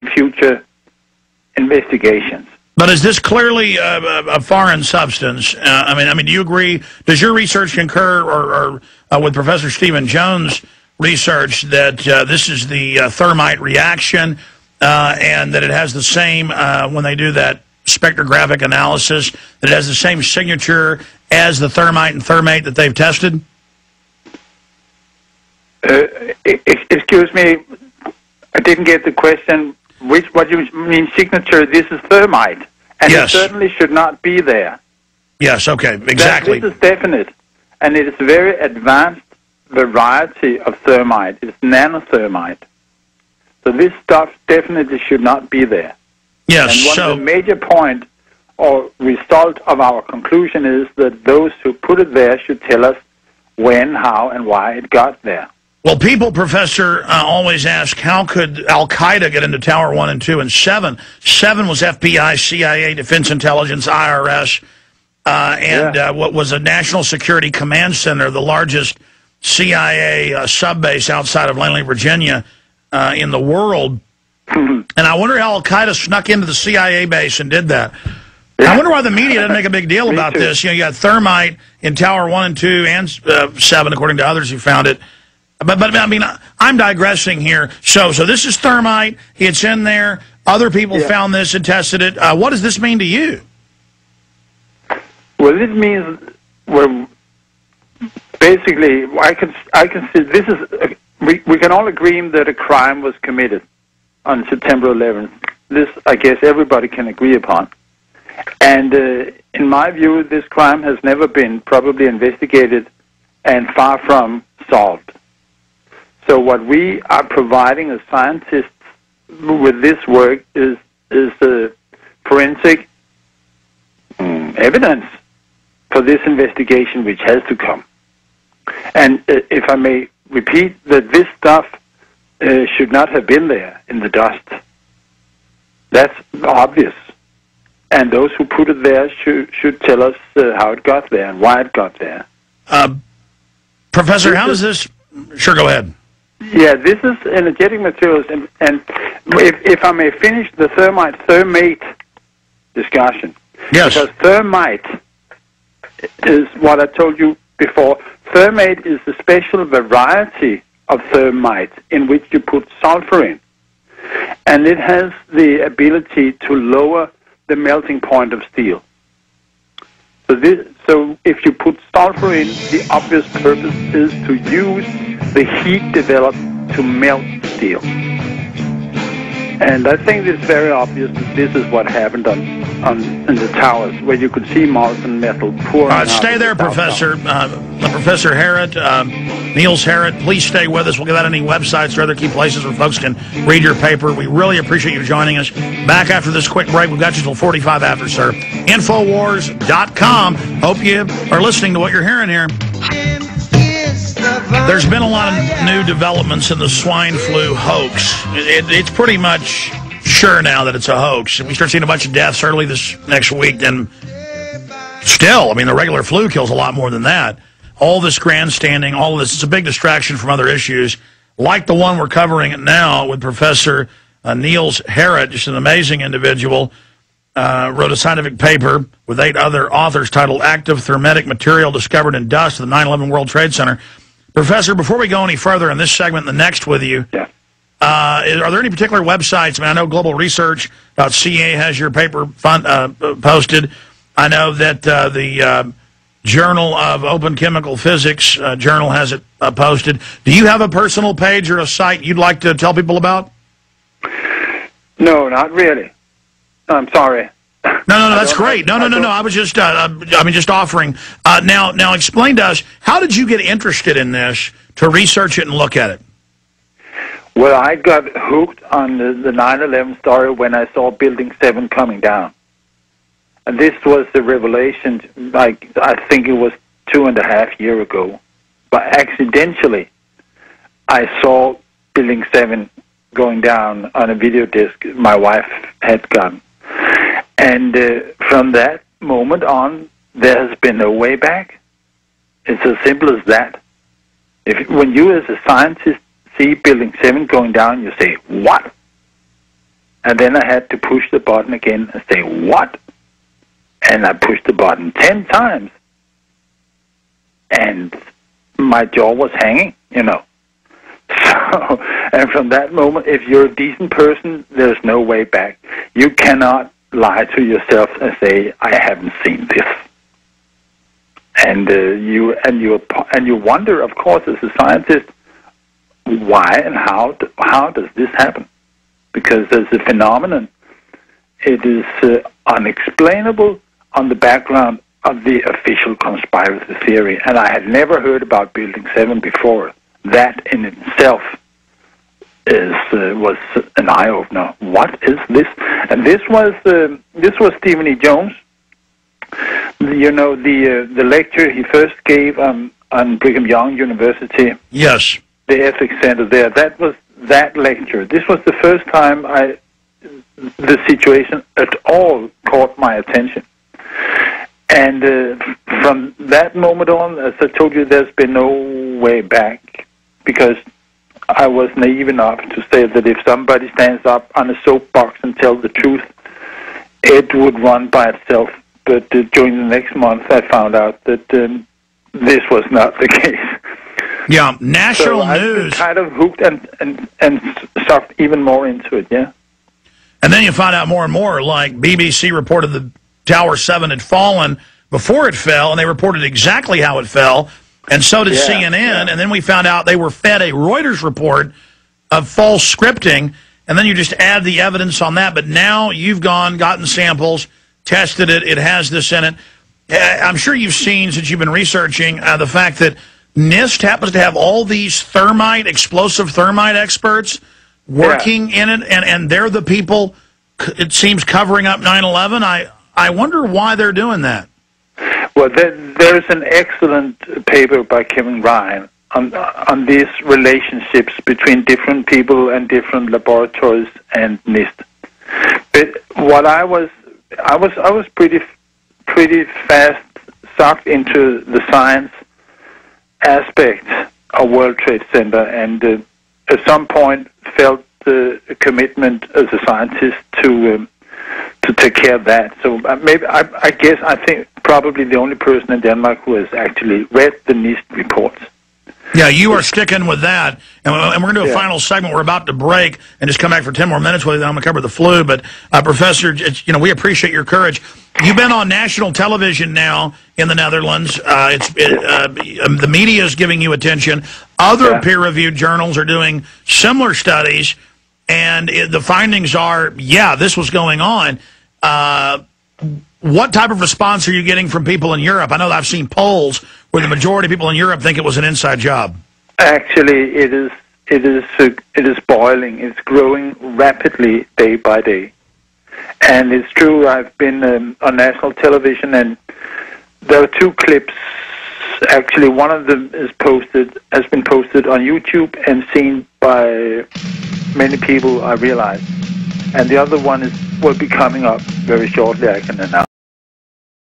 future investigations. But is this clearly a foreign substance? I mean, do you agree? Does your research concur, or with Professor Stephen Jones' research, that this is the thermite reaction, and that it has the same when they do that spectrographic analysis, that it has the same signature as the thermite and thermate that they've tested? Excuse me, I didn't get the question. What do you mean signature? This is thermite, and yes. It certainly should not be there. Yes, okay, exactly. This is definite, and it is a very advanced variety of thermite. It's nano-thermite. So this stuff definitely should not be there. Yes, and one of the major point or result of our conclusion is that those who put it there should tell us when, how, and why it got there. Well, people, Professor, always ask, how could Al-Qaeda get into Tower 1 and 2 and 7? 7 was FBI, CIA, Defense Intelligence, IRS, and what was a National Security Command Center, the largest CIA subbase outside of Langley, Virginia, in the world. And I wonder how Al-Qaeda snuck into the CIA base and did that. Yeah. I wonder why the media didn't make a big deal about this. You know, you got thermite in Tower 1 and 2 and 7, according to others who found it. But I mean, I'm digressing here. So this is thermite. It's in there. Other people found this and tested it. What does this mean to you? Well, it means, well, basically, I can see this is we can all agree that a crime was committed on September 11th. This, I guess, everybody can agree upon. And in my view, this crime has never been probably investigated and far from solved. So what we are providing as scientists with this work is forensic evidence for this investigation, which has to come. And if I may repeat, that this stuff should not have been there in the dust. That's obvious. And those who put it there should tell us how it got there and why it got there. Professor, how does this... Sure, go ahead. Yeah, this is energetic materials, and if I may finish the thermite-thermate discussion. Yes. Because thermite is what I told you before. Thermate is a special variety of thermite in which you put sulfur in. And it has the ability to lower the melting point of steel. So if you put sulfur in, the obvious purpose is to use the heat developed to melt steel. And I think it's very obvious that this is what happened in the towers, where you could see molten metal pouring out. Stay there, Professor. Professor Harrit, Niels Harrit, please stay with us. We'll give out any websites or other key places where folks can read your paper. We really appreciate you joining us. Back after this quick break. We've got you till 45 after, sir. Infowars.com. Hope you are listening to what you're hearing here. There's been a lot of new developments in the swine flu hoax. It's pretty much sure now that it's a hoax. If we start seeing a bunch of deaths early this next week, then still, I mean, the regular flu kills a lot more than that. All this grandstanding, all of this, it's a big distraction from other issues, like the one we're covering now with Professor Niels Harrit, just an amazing individual, wrote a scientific paper with 8 other authors titled Active Thermetic Material Discovered in Dust at the 9/11 World Trade Center. Professor, before we go any further in this segment and the next with you, are there any particular websites? I mean, I know globalresearch.ca has your paper posted. I know that the Journal of Open Chemical Physics journal has it posted. Do you have a personal page or a site you'd like to tell people about? No, not really. I'm sorry. No, that's great. No. I was just, just offering. Now, explain to us, how did you get interested in this to research it and look at it? Well, I got hooked on the 9/11 story when I saw Building 7 coming down. And this was the revelation, like, I think it was 2.5 years ago. But accidentally, I saw Building 7 going down on a video disc my wife had gotten. And from that moment on, there has been no way back. It's as simple as that. When you as a scientist see Building 7 going down, you say, what? And then I had to push the button again and say, what? And I pushed the button 10 times. And my jaw was hanging, you know. So, and from that moment, if you're a decent person, there's no way back. You cannot lie to yourself and say, I haven't seen this. And you wonder, of course, as a scientist, why and how does this happen? Because as a phenomenon, it is unexplainable on the background of the official conspiracy theory. And I had never heard about Building 7 before. That in itself was an eye-opener. What is this? And this was Stephen E. Jones. You know, the lecture he first gave on Brigham Young University. Yes. The Ethics Center there. That was that lecture. This was the first time the situation at all caught my attention. And from that moment on, as I told you, there's been no way back, because I was naive enough to say that if somebody stands up on a soapbox and tells the truth, it would run by itself. But during the next month, I found out that this was not the case. Yeah, national so news. I kind of hooked and sucked even more into it, yeah. And then you find out more and more, like BBC reported the Tower 7 had fallen before it fell, and they reported exactly how it fell, and so did CNN. Yeah. And then we found out they were fed a Reuters report of false scripting, and then you just add the evidence on that. But now you've gotten samples, tested it, it has this in it. I'm sure you've seen, since you've been researching, the fact that NIST happens to have all these explosive thermite experts working in it, and they're the people, it seems, covering up 9/11. I wonder why they're doing that. Well, there's an excellent paper by Kevin Ryan on these relationships between different people and different laboratories and NIST. But what I was pretty fast sucked into the science aspect of World Trade Center, and at some point felt the commitment as a scientist to take care of that. So maybe I think probably the only person in Denmark who has actually read the NIST reports. Yeah, you are sticking with that. And we're going to do a final segment. We're about to break and just come back for 10 more minutes with you. I'm going to cover the flu. But, Professor, we appreciate your courage. You've been on national television now in the Netherlands. The media is giving you attention. Other peer-reviewed journals are doing similar studies. And the findings are, this was going on. What type of response are you getting from people in Europe? I know that I've seen polls where the majority of people in Europe think it was an inside job. Actually, it is boiling. It's growing rapidly day by day. And it's true, I've been on national television, and there are two clips. Actually, one of them has been posted on YouTube and seen by many people, I realize. And the other one will be coming up very shortly, I can announce.